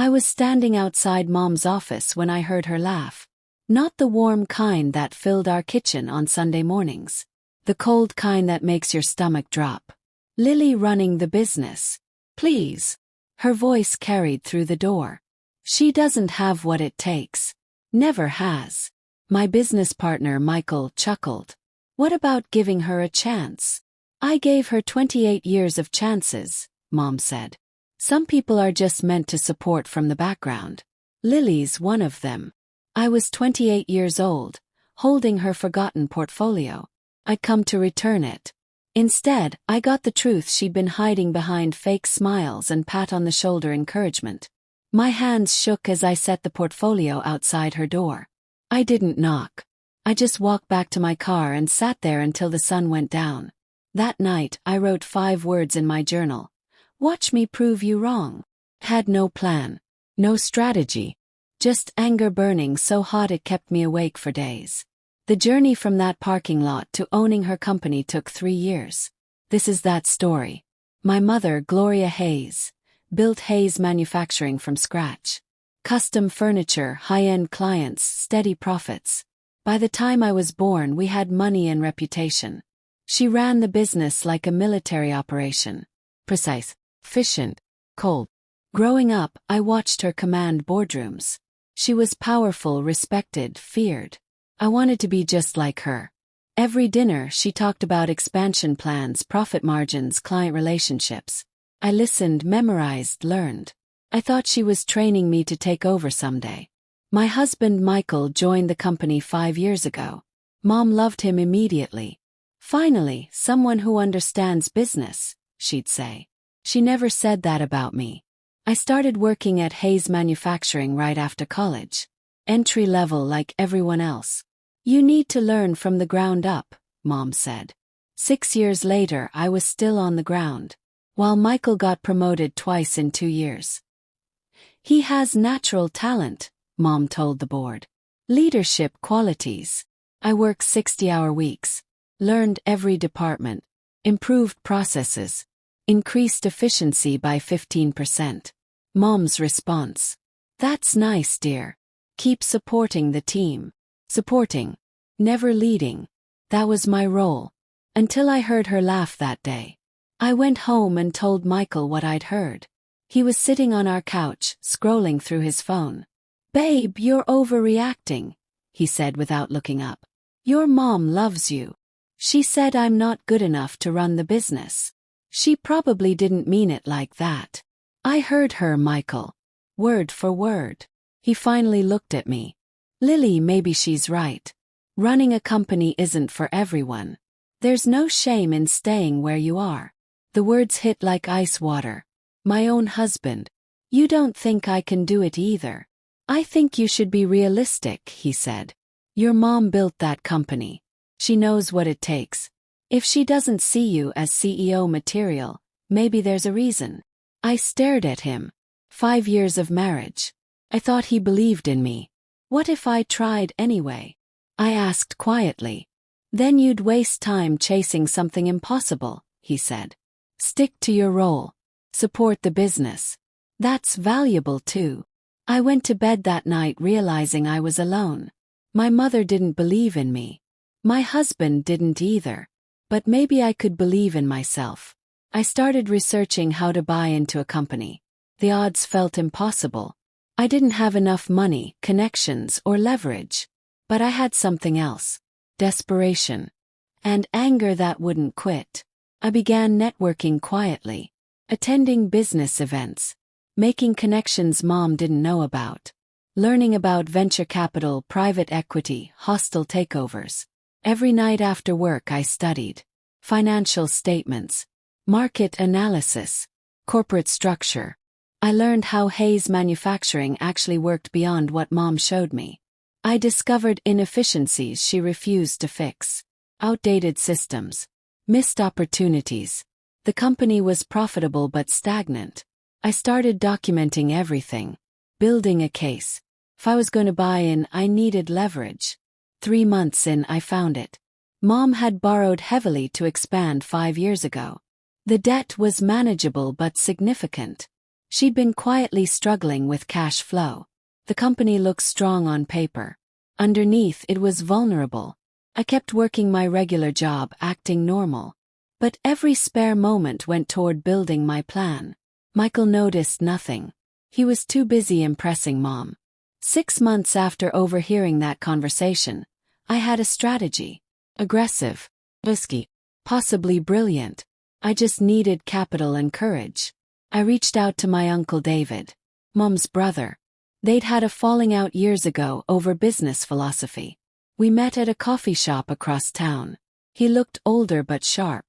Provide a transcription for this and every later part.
I was standing outside Mom's office when I heard her laugh. Not the warm kind that filled our kitchen on Sunday mornings. The cold kind that makes your stomach drop. Lily running the business. Please. Her voice carried through the door. She doesn't have what it takes. Never has. My business partner Michael chuckled. What about giving her a chance? I gave her 28 years of chances, Mom said. Some people are just meant to support from the background. Lily's one of them. I was 28 years old, holding her forgotten portfolio. I'd come to return it. Instead, I got the truth she'd been hiding behind fake smiles and pat-on-the-shoulder encouragement. My hands shook as I set the portfolio outside her door. I didn't knock. I just walked back to my car and sat there until the sun went down. That night, I wrote 5 words in my journal. Watch me prove you wrong. Had no plan. No strategy. Just anger burning so hot it kept me awake for days. The journey from that parking lot to owning her company took 3 years. This is that story. My mother, Gloria Hayes, built Hayes Manufacturing from scratch. Custom furniture, high-end clients, steady profits. By the time I was born, we had money and reputation. She ran the business like a military operation. Precise, efficient, cold. Growing up, I watched her command boardrooms. She was powerful, respected, feared. I wanted to be just like her. Every dinner, she talked about expansion plans, profit margins, client relationships. I listened, memorized, learned. I thought she was training me to take over someday. My husband Michael joined the company 5 years ago. Mom loved him immediately. Finally, someone who understands business, she'd say. She never said that about me. I started working at Hayes Manufacturing right after college. Entry level like everyone else. You need to learn from the ground up, Mom said. 6 years later, I was still on the ground, while Michael got promoted twice in 2 years. He has natural talent, Mom told the board. Leadership qualities. I worked 60-hour weeks. Learned every department. Improved processes. Increased efficiency by 15%. Mom's response. That's nice, dear. Keep supporting the team. Supporting. Never leading. That was my role. Until I heard her laugh that day. I went home and told Michael what I'd heard. He was sitting on our couch, scrolling through his phone. Babe, you're overreacting, he said without looking up. Your mom loves you. She said I'm not good enough to run the business. She probably didn't mean it like that. I heard her, Michael. Word for word. He finally looked at me. Lily, maybe she's right. Running a company isn't for everyone. There's no shame in staying where you are. The words hit like ice water. My own husband. You don't think I can do it either. I think you should be realistic, he said. Your mom built that company. She knows what it takes. If she doesn't see you as CEO material, maybe there's a reason. I stared at him. 5 years of marriage. I thought he believed in me. What if I tried anyway? I asked quietly. Then you'd waste time chasing something impossible, he said. Stick to your role. Support the business. That's valuable too. I went to bed that night realizing I was alone. My mother didn't believe in me. My husband didn't either. But maybe I could believe in myself. I started researching how to buy into a company. The odds felt impossible. I didn't have enough money, connections, or leverage. But I had something else. Desperation. And anger that wouldn't quit. I began networking quietly. Attending business events. Making connections Mom didn't know about. Learning about venture capital, private equity, hostile takeovers. Every night after work I studied. Financial statements. Market analysis. Corporate structure. I learned how Hayes Manufacturing actually worked beyond what Mom showed me. I discovered inefficiencies she refused to fix. Outdated systems. Missed opportunities. The company was profitable but stagnant. I started documenting everything. Building a case. If I was going to buy in, I needed leverage. 3 months in, I found it. Mom had borrowed heavily to expand 5 years ago. The debt was manageable but significant. She'd been quietly struggling with cash flow. The company looked strong on paper. Underneath, it was vulnerable. I kept working my regular job, acting normal. But every spare moment went toward building my plan. Michael noticed nothing. He was too busy impressing Mom. 6 months after overhearing that conversation, I had a strategy. Aggressive, risky, possibly brilliant. I just needed capital and courage. I reached out to my Uncle David, Mom's brother. They'd had a falling out years ago over business philosophy. We met at a coffee shop across town. He looked older but sharp.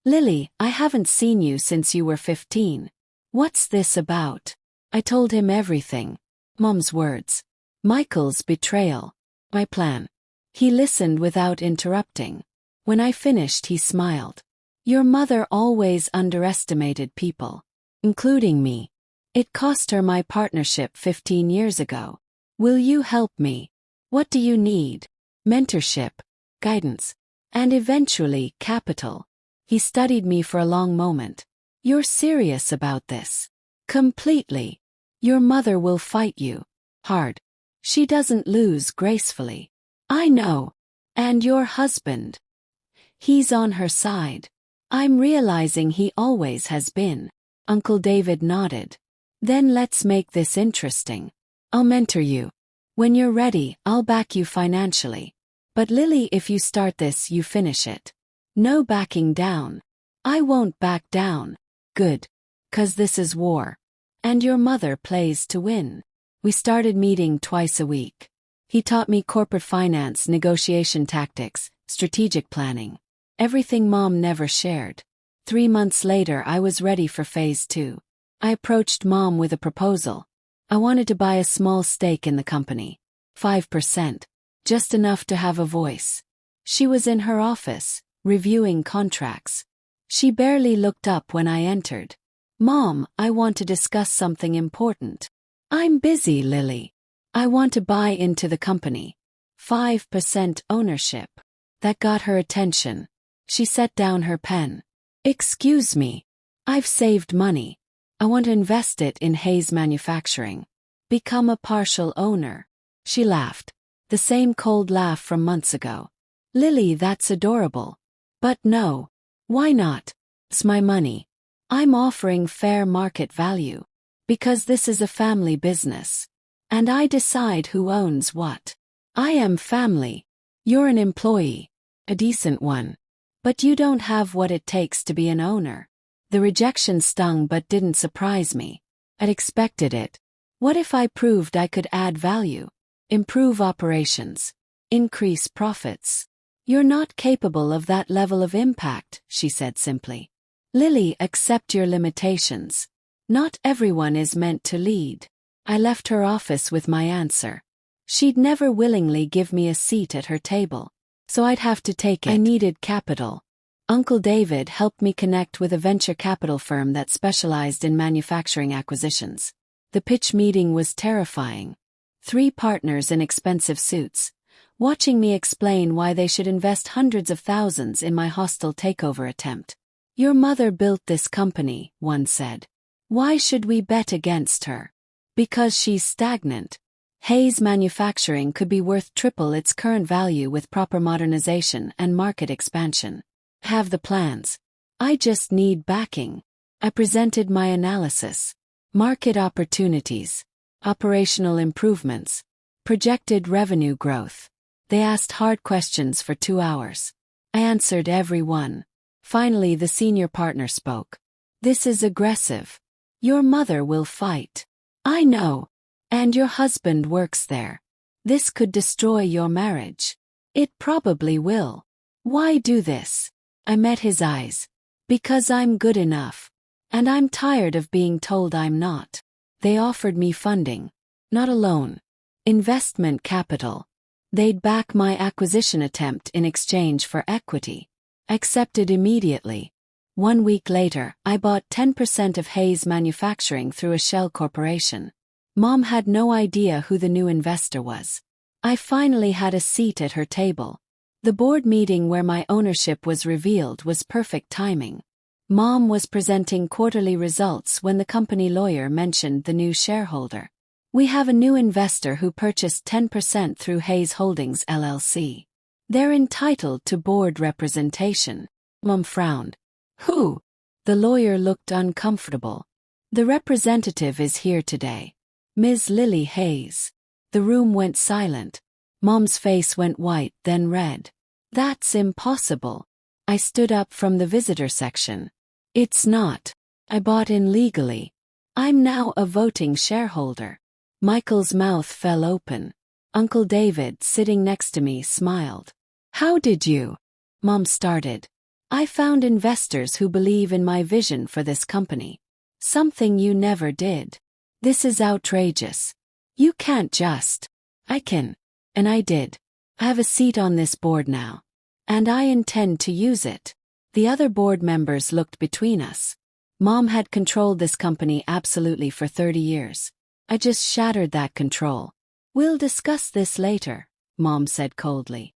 "Lily, I haven't seen you since you were 15. What's this about?" I told him everything. Mom's words. Michael's betrayal. My plan. He listened without interrupting. When I finished, he smiled. "Your mother always underestimated people, including me. It cost her my partnership 15 years ago. Will you help me? What do you need?" "Mentorship, guidance, and eventually capital." He studied me for a long moment. "You're serious about this?" "Completely. Your mother will fight you. Hard. She doesn't lose gracefully." "I know. And your husband? He's on her side." "I'm realizing he always has been." Uncle David nodded. "Then let's make this interesting. I'll mentor you. When you're ready, I'll back you financially. But Lily, if you start this, you finish it. No backing down." "I won't back down." "Good. 'Cause this is war. And your mother plays to win." We started meeting twice a week. He taught me corporate finance, negotiation tactics, strategic planning. Everything Mom never shared. 3 months later, I was ready for phase 2. I approached Mom with a proposal. I wanted to buy a small stake in the company. 5%. Just enough to have a voice. She was in her office, reviewing contracts. She barely looked up when I entered. "Mom, I want to discuss something important." "I'm busy, Lily. I want to buy into the company. 5% ownership." That got her attention. She set down her pen. "Excuse me. I've saved money. I want to invest it in Hayes Manufacturing. Become a partial owner." She laughed. The same cold laugh from months ago. "Lily, that's adorable. But no. Why not? It's my money. I'm offering fair market value. Because this is a family business. And I decide who owns what. I am family. You're an employee. A decent one. But you don't have what it takes to be an owner." The rejection stung but didn't surprise me. I'd expected it. What if I proved I could add value? Improve operations. Increase profits. "You're not capable of that level of impact," she said simply. "Lily, accept your limitations. Not everyone is meant to lead." I left her office with my answer. She'd never willingly give me a seat at her table. So I'd have to take it. I needed capital. Uncle David helped me connect with a venture capital firm that specialized in manufacturing acquisitions. The pitch meeting was terrifying. 3 partners in expensive suits, watching me explain why they should invest hundreds of thousands in my hostile takeover attempt. "Your mother built this company," one said. "Why should we bet against her?" "Because she's stagnant. Hayes Manufacturing could be worth triple its current value with proper modernization and market expansion. Have the plans. I just need backing." I presented my analysis. Market opportunities. Operational improvements. Projected revenue growth. They asked hard questions for 2 hours. I answered every one. Finally, the senior partner spoke. "This is aggressive. Your mother will fight." "I know. And your husband works there. This could destroy your marriage." "It probably will. Why do this?" I met his eyes. "Because I'm good enough. And I'm tired of being told I'm not." They offered me funding. Not a loan. Investment capital. They'd back my acquisition attempt in exchange for equity. I accepted immediately. 1 week later, I bought 10% of Hayes Manufacturing through a shell corporation. Mom had no idea who the new investor was. I finally had a seat at her table. The board meeting where my ownership was revealed was perfect timing. Mom was presenting quarterly results when the company lawyer mentioned the new shareholder. We have a new investor who purchased 10% through Hayes Holdings LLC. They're entitled to board representation. Mom frowned. Who? The lawyer looked uncomfortable. The representative is here today. Ms. Lily Hayes. The room went silent. Mom's face went white, then red. That's impossible. I stood up from the visitor section. It's not. I bought in legally. I'm now a voting shareholder. Michael's mouth fell open. Uncle David, sitting next to me, smiled. How did you? Mom started. I found investors who believe in my vision for this company. Something you never did. This is outrageous. You can't just. I can. And I did. I have a seat on this board now. And I intend to use it. The other board members looked between us. Mom had controlled this company absolutely for 30 years. I just shattered that control. We'll discuss this later, Mom said coldly.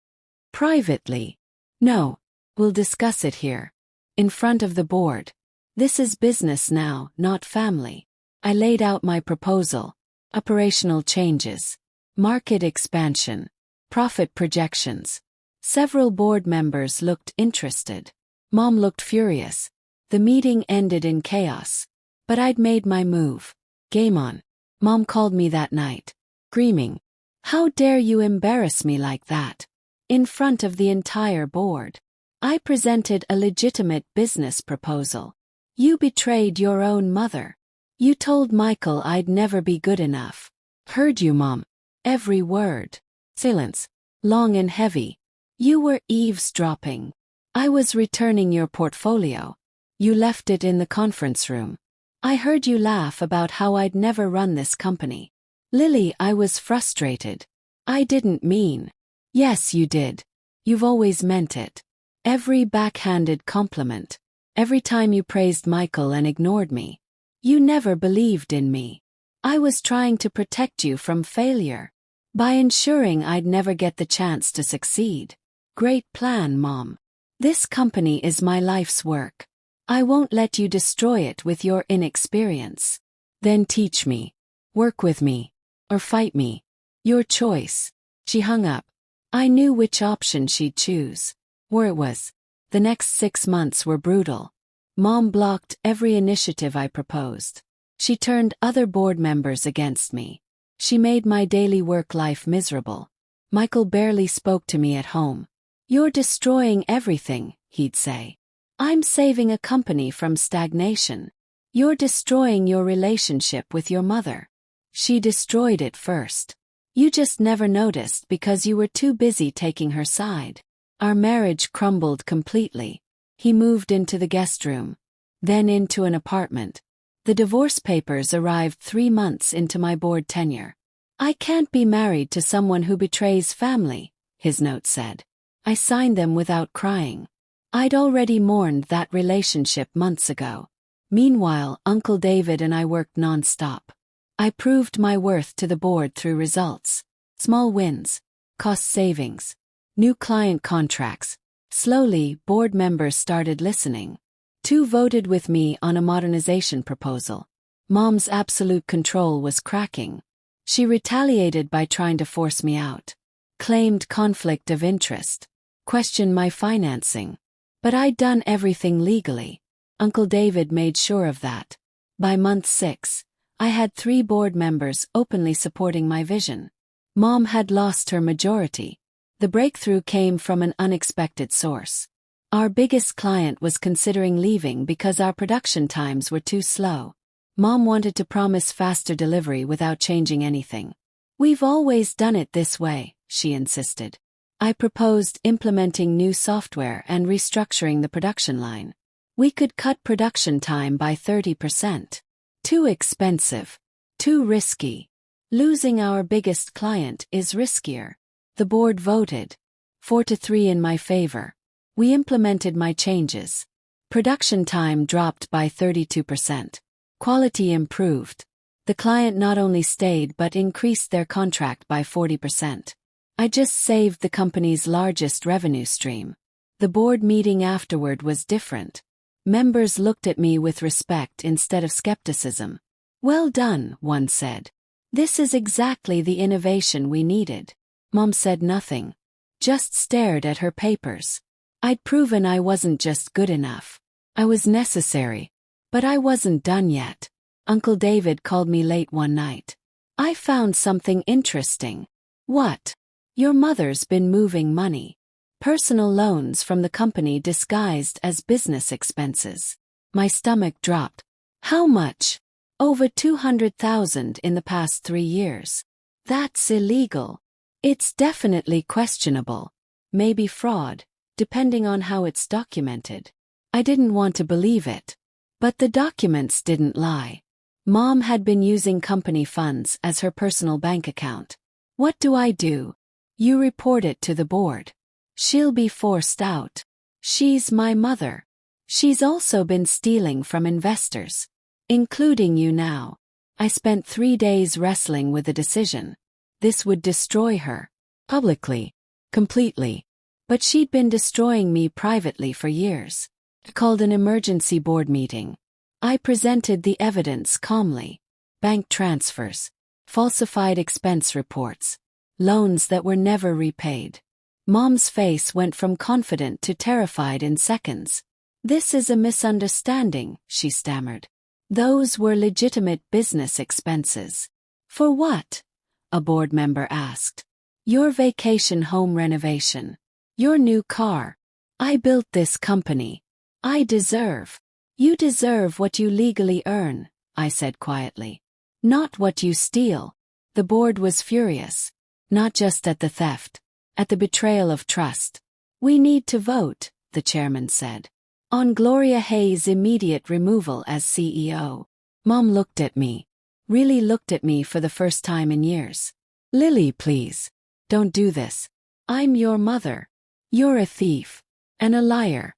Privately. No, we'll discuss it here. In front of the board. This is business now, not family. I laid out my proposal. Operational changes. Market expansion. Profit projections. Several board members looked interested. Mom looked furious. The meeting ended in chaos. But I'd made my move. Game on. Mom called me that night. Screaming. How dare you embarrass me like that? In front of the entire board. I presented a legitimate business proposal. You betrayed your own mother. You told Michael I'd never be good enough. Heard you, Mom. Every word. Silence. Long and heavy. You were eavesdropping. I was returning your portfolio. You left it in the conference room. I heard you laugh about how I'd never run this company. Lily, I was frustrated. I didn't mean. Yes, you did. You've always meant it. Every backhanded compliment. Every time you praised Michael and ignored me. You never believed in me. I was trying to protect you from failure. By ensuring I'd never get the chance to succeed. Great plan, Mom. This company is my life's work. I won't let you destroy it with your inexperience. Then teach me. Work with me. Or fight me. Your choice. She hung up. I knew which option she'd choose. Or it was. The next 6 months were brutal. Mom blocked every initiative I proposed. She turned other board members against me. She made my daily work life miserable. Michael barely spoke to me at home. You're destroying everything, he'd say. I'm saving a company from stagnation. You're destroying your relationship with your mother. She destroyed it first. You just never noticed because you were too busy taking her side. Our marriage crumbled completely. He moved into the guest room. Then into an apartment. The divorce papers arrived 3 months into my board tenure. I can't be married to someone who betrays family, his note said. I signed them without crying. I'd already mourned that relationship months ago. Meanwhile, Uncle David and I worked non-stop. I proved my worth to the board through results. Small wins. Cost savings. New client contracts. Slowly, board members started listening. 2 voted with me on a modernization proposal. Mom's absolute control was cracking. She retaliated by trying to force me out. Claimed conflict of interest. Questioned my financing. But I'd done everything legally. Uncle David made sure of that. By month 6, I had 3 board members openly supporting my vision. Mom had lost her majority. The breakthrough came from an unexpected source. Our biggest client was considering leaving because our production times were too slow. Mom wanted to promise faster delivery without changing anything. We've always done it this way, she insisted. I proposed implementing new software and restructuring the production line. We could cut production time by 30%. Too expensive. Too risky. Losing our biggest client is riskier. The board voted. 4-3 in my favor. We implemented my changes. Production time dropped by 32%. Quality improved. The client not only stayed but increased their contract by 40%. I just saved the company's largest revenue stream. The board meeting afterward was different. Members looked at me with respect instead of skepticism. "Well done," one said. "This is exactly the innovation we needed." Mom said nothing, just stared at her papers. I'd proven I wasn't just good enough. I was necessary. But I wasn't done yet. Uncle David called me late one night. "I found something interesting." "What?" "Your mother's been moving money. Personal loans from the company disguised as business expenses." My stomach dropped. "How much?" "Over 200,000 in the past 3 years. That's illegal." "It's definitely questionable. Maybe fraud, depending on how it's documented." I didn't want to believe it. But the documents didn't lie. Mom had been using company funds as her personal bank account. "What do I do?" "You report it to the board. She'll be forced out. She's my mother. She's also been stealing from investors, including you now." I spent 3 days wrestling with the decision. This would destroy her. Publicly. Completely. But she'd been destroying me privately for years. I called an emergency board meeting. I presented the evidence calmly. Bank transfers. Falsified expense reports. Loans that were never repaid. Mom's face went from confident to terrified in seconds. "This is a misunderstanding," she stammered. "Those were legitimate business expenses." "For what?" a board member asked. "Your vacation home renovation. Your new car. I built this company. I deserve." "You deserve what you legally earn," I said quietly. "Not what you steal." The board was furious. Not just at the theft. At the betrayal of trust. "We need to vote," the chairman said. "On Gloria Hayes' immediate removal as CEO." Mom looked at me. Really looked at me for the first time in years. "Lily, please. Don't do this. I'm your mother. You're a thief. And a liar.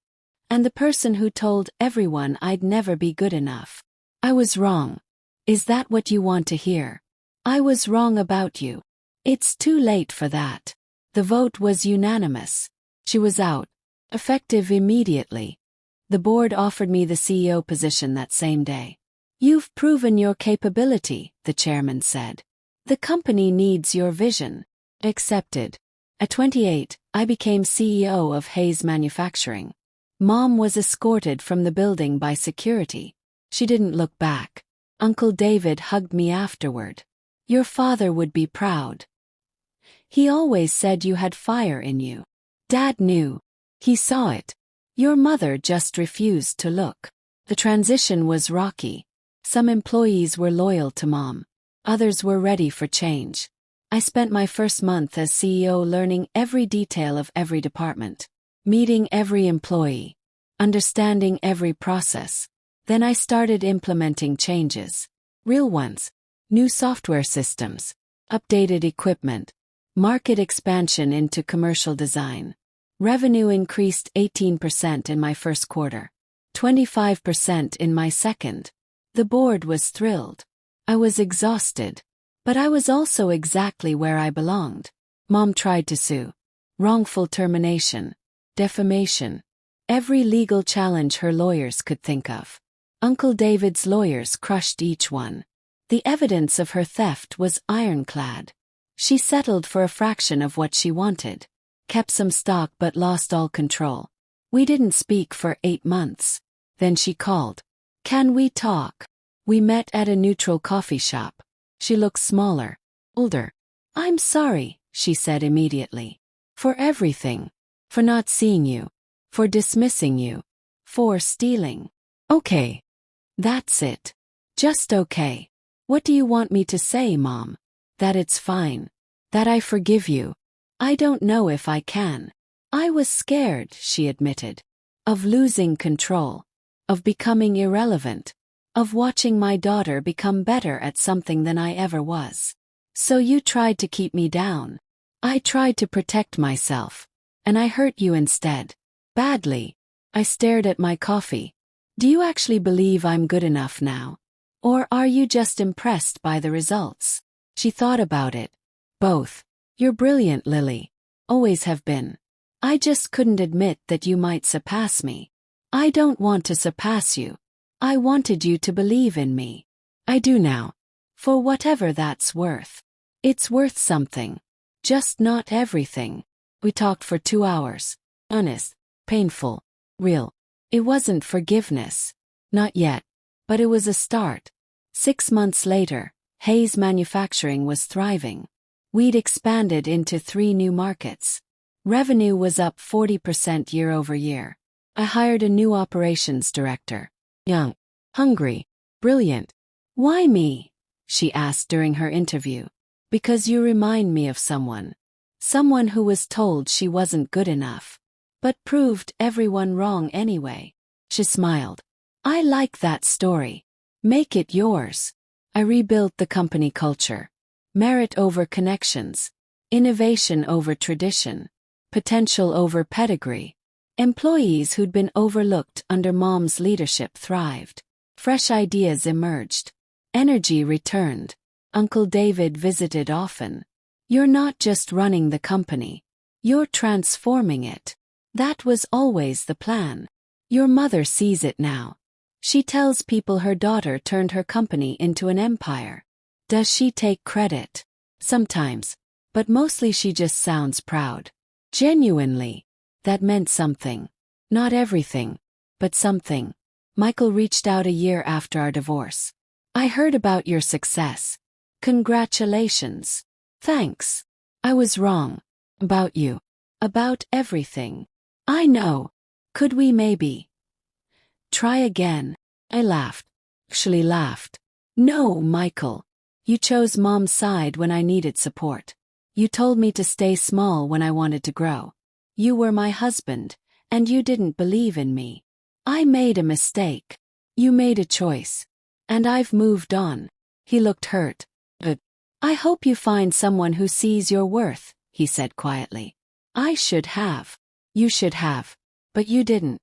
And the person who told everyone I'd never be good enough. I was wrong. Is that what you want to hear? I was wrong about you. It's too late for that." The vote was unanimous. She was out. Effective immediately. The board offered me the CEO position that same day. "You've proven your capability," the chairman said. "The company needs your vision." Accepted. At 28, I became CEO of Hayes Manufacturing. Mom was escorted from the building by security. She didn't look back. Uncle David hugged me afterward. "Your father would be proud. He always said you had fire in you." Dad knew. He saw it. Your mother just refused to look. The transition was rocky. Some employees were loyal to Mom. Others were ready for change. I spent my first month as CEO learning every detail of every department. Meeting every employee. Understanding every process. Then I started implementing changes. Real ones. New software systems. Updated equipment. Market expansion into commercial design. Revenue increased 18% in my first quarter. 25% in my second. The board was thrilled. I was exhausted. But I was also exactly where I belonged. Mom tried to sue. Wrongful termination. Defamation. Every legal challenge her lawyers could think of. Uncle David's lawyers crushed each one. The evidence of her theft was ironclad. She settled for a fraction of what she wanted. Kept some stock but lost all control. We didn't speak for 8 months. Then she called. "Can we talk?" We met at a neutral coffee shop. She looked smaller. Older. "I'm sorry," she said immediately. "For everything. For not seeing you. For dismissing you. For stealing." "Okay. That's it. Just okay. What do you want me to say, Mom? That it's fine. That I forgive you. I don't know if I can." "I was scared," she admitted. "Of losing control. Of becoming irrelevant. Of watching my daughter become better at something than I ever was. So you tried to keep me down. I tried to protect myself. And I hurt you instead. Badly." I stared at my coffee. "Do you actually believe I'm good enough now? Or are you just impressed by the results?" She thought about it. "Both. You're brilliant, Lily. Always have been. I just couldn't admit that you might surpass me." I don't want to surpass you. I wanted you to believe in me. I do now. For whatever that's worth. It's worth something. Just not everything. We talked for 2 hours. Honest, painful, real. It wasn't forgiveness. Not yet. But it was a start. 6 months later, Hayes Manufacturing was thriving. We'd expanded into 3 new markets. Revenue was up 40% year over year. I hired a new operations director. Young, hungry, brilliant. Why me? She asked during her interview. Because you remind me of someone. Someone who was told she wasn't good enough. But proved everyone wrong anyway. She smiled. I like that story. Make it yours. I rebuilt the company culture. Merit over connections. Innovation over tradition. Potential over pedigree. Employees who'd been overlooked under Mom's leadership thrived. Fresh ideas emerged. Energy returned. Uncle David visited often. You're not just running the company. You're transforming it. That was always the plan. Your mother sees it now. She tells people her daughter turned her company into an empire. Does she take credit? Sometimes. But mostly she just sounds proud. Genuinely. That meant something. Not everything. But something. Michael reached out a year after our divorce. I heard about your success. Congratulations. Thanks. I was wrong. About you. About everything. I know. Could we maybe try again? I laughed. Actually laughed. No, Michael. You chose Mom's side when I needed support. You told me to stay small when I wanted to grow. You were my husband, and you didn't believe in me. I made a mistake. You made a choice. And I've moved on. He looked hurt. But I hope you find someone who sees your worth, he said quietly. I should have. You should have. But you didn't.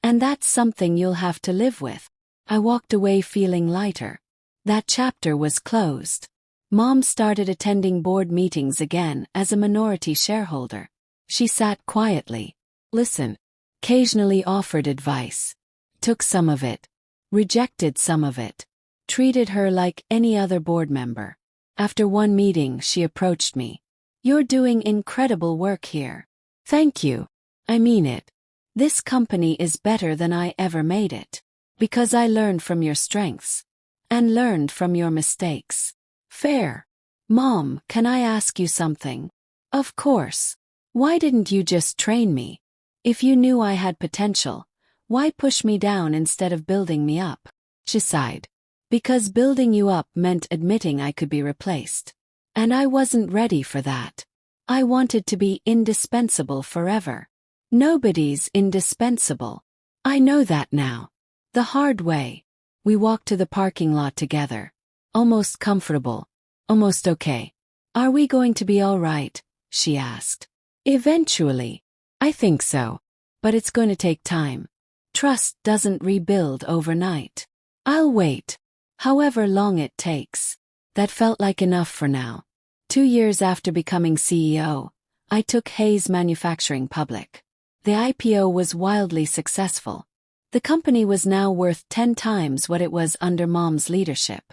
And that's something you'll have to live with. I walked away feeling lighter. That chapter was closed. Mom started attending board meetings again as a minority shareholder. She sat quietly. Listened. Occasionally offered advice. Took some of it. Rejected some of it. Treated her like any other board member. After one meeting, she approached me. You're doing incredible work here. Thank you. I mean it. This company is better than I ever made it. Because I learned from your strengths. And learned from your mistakes. Fair. Mom, can I ask you something? Of course. Why didn't you just train me? If you knew I had potential, why push me down instead of building me up? She sighed. Because building you up meant admitting I could be replaced. And I wasn't ready for that. I wanted to be indispensable forever. Nobody's indispensable. I know that now. The hard way. We walked to the parking lot together. Almost comfortable. Almost okay. Are we going to be all right? She asked. Eventually. I think so. But it's going to take time. Trust doesn't rebuild overnight. I'll wait. However long it takes. That felt like enough for now. 2 years after becoming CEO, I took Hayes Manufacturing public. The IPO was wildly successful. The company was now worth 10 times what it was under Mom's leadership.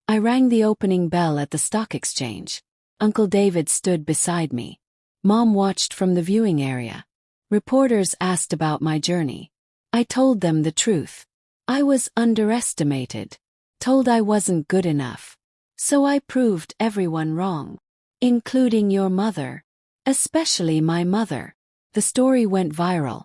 I rang the opening bell at the stock exchange. Uncle David stood beside me. Mom watched from the viewing area. Reporters asked about my journey. I told them the truth. I was underestimated. Told I wasn't good enough. So I proved everyone wrong. Including your mother. Especially my mother. The story went viral.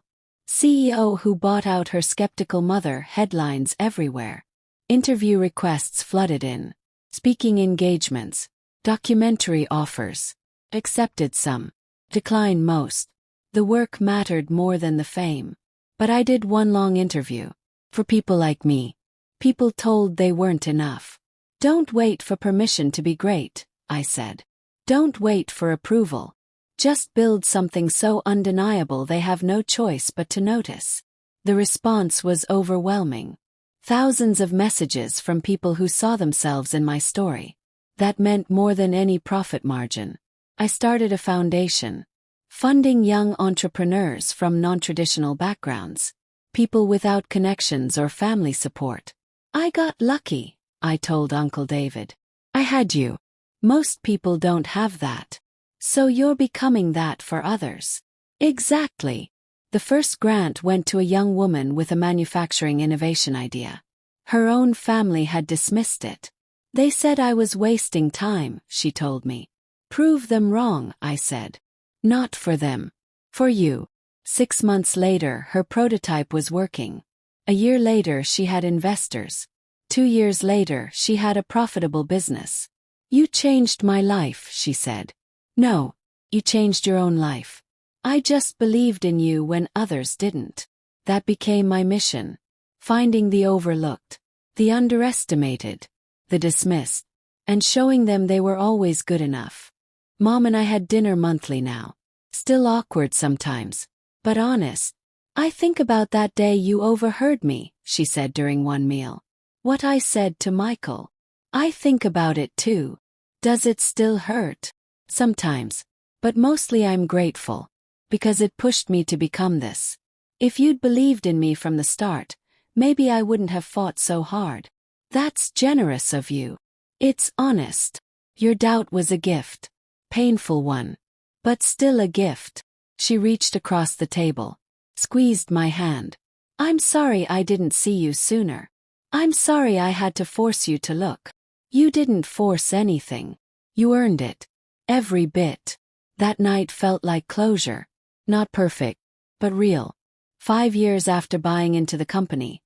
CEO who bought out her skeptical mother headlines everywhere. Interview requests flooded in. Speaking engagements. Documentary offers. Accepted some. Declined most. The work mattered more than the fame. But I did one long interview. For people like me. People told they weren't enough. Don't wait for permission to be great, I said. Don't wait for approval. Just build something so undeniable they have no choice but to notice. The response was overwhelming. Thousands of messages from people who saw themselves in my story. That meant more than any profit margin. I started a foundation. Funding young entrepreneurs from non-traditional backgrounds. People without connections or family support. I got lucky, I told Uncle David. I had you. Most people don't have that. So you're becoming that for others. Exactly. The first grant went to a young woman with a manufacturing innovation idea. Her own family had dismissed it. They said I was wasting time, she told me. Prove them wrong, I said. Not for them. For you. 6 months later, her prototype was working. A year later, she had investors. 2 years later, she had a profitable business. You changed my life, she said. No, you changed your own life. I just believed in you when others didn't. That became my mission. Finding the overlooked, the underestimated, the dismissed, and showing them they were always good enough. Mom and I had dinner monthly now. Still awkward sometimes, but honest. I think about that day you overheard me, she said during one meal. What I said to Michael. I think about it too. Does it still hurt? Sometimes. But mostly I'm grateful. Because it pushed me to become this. If you'd believed in me from the start, maybe I wouldn't have fought so hard. That's generous of you. It's honest. Your doubt was a gift. Painful one. But still a gift. She reached across the table. Squeezed my hand. I'm sorry I didn't see you sooner. I'm sorry I had to force you to look. You didn't force anything. You earned it. Every bit. That night felt like closure. Not perfect, but real. 5 years after buying into the company,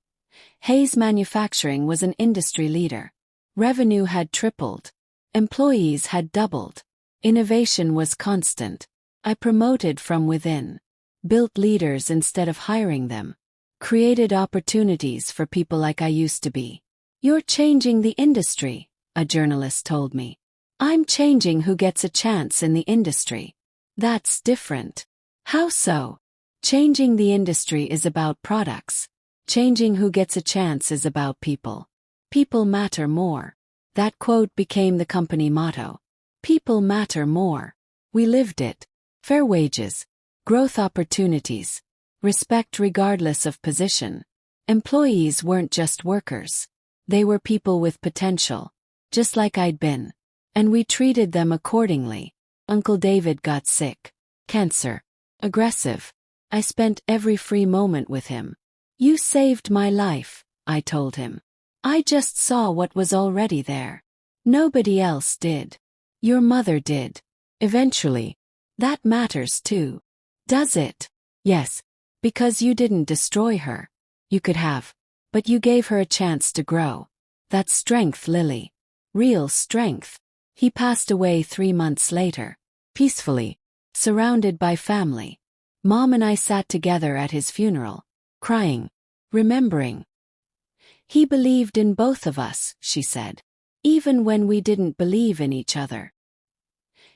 Hayes Manufacturing was an industry leader. Revenue had tripled. Employees had doubled. Innovation was constant. I promoted from within. Built leaders instead of hiring them. Created opportunities for people like I used to be. You're changing the industry, a journalist told me. I'm changing who gets a chance in the industry. That's different. How so? Changing the industry is about products. Changing who gets a chance is about people. People matter more. That quote became the company motto. People matter more. We lived it. Fair wages. Growth opportunities. Respect regardless of position. Employees weren't just workers. They were people with potential. Just like I'd been. And we treated them accordingly. Uncle David got sick. Cancer. Aggressive. I spent every free moment with him. You saved my life, I told him. I just saw what was already there. Nobody else did. Your mother did. Eventually. That matters too. Does it? Yes. Because you didn't destroy her. You could have. But you gave her a chance to grow. That's strength, Lily. Real strength. He passed away 3 months later. Peacefully. Surrounded by family. Mom and I sat together at his funeral. Crying. Remembering. He believed in both of us, she said. Even when we didn't believe in each other.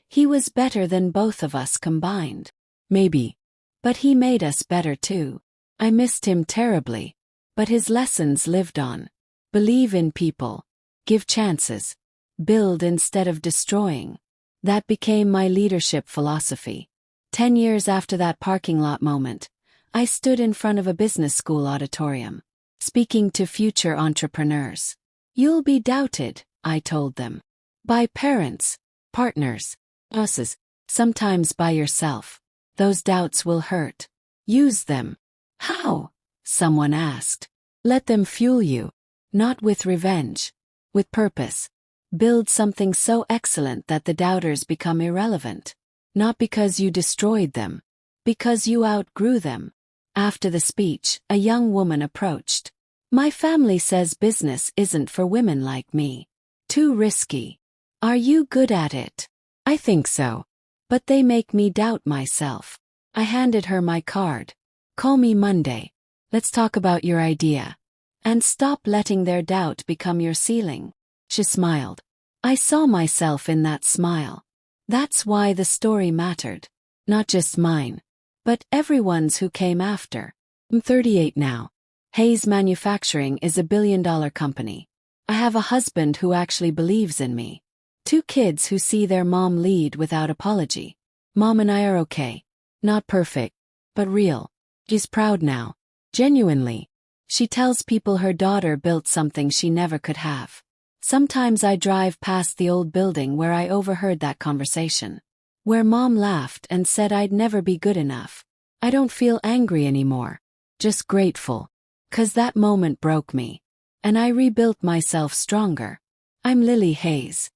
He was better than both of us combined. Maybe. But he made us better too. I missed him terribly. But his lessons lived on. Believe in people. Give chances. Build instead of destroying. That became my leadership philosophy. 10 years after that parking lot moment, I stood in front of a business school auditorium, speaking to future entrepreneurs. You'll be doubted, I told them. By parents, partners, bosses, sometimes by yourself. Those doubts will hurt. Use them. How? Someone asked. Let them fuel you. Not with revenge. With purpose. Build something so excellent that the doubters become irrelevant. Not because you destroyed them. Because you outgrew them. After the speech, a young woman approached. My family says business isn't for women like me. Too risky. Are you good at it? I think so. But they make me doubt myself. I handed her my card. Call me Monday. Let's talk about your idea. And stop letting their doubt become your ceiling. She smiled. I saw myself in that smile. That's why the story mattered. Not just mine. But everyone's who came after. I'm 38 now. Hayes Manufacturing is a billion-dollar company. I have a husband who actually believes in me. 2 kids who see their mom lead without apology. Mom and I are okay. Not perfect, but real. She's proud now. Genuinely. She tells people her daughter built something she never could have. Sometimes I drive past the old building where I overheard that conversation. Where Mom laughed and said I'd never be good enough. I don't feel angry anymore. Just grateful. 'Cause that moment broke me. And I rebuilt myself stronger. I'm Lily Hayes.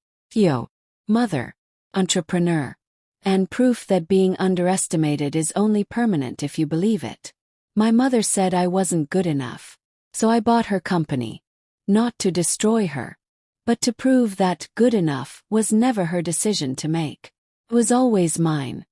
Mother. Entrepreneur. And proof that being underestimated is only permanent if you believe it. My mother said I wasn't good enough. So I bought her company. Not to destroy her. But to prove that good enough was never her decision to make. It was always mine.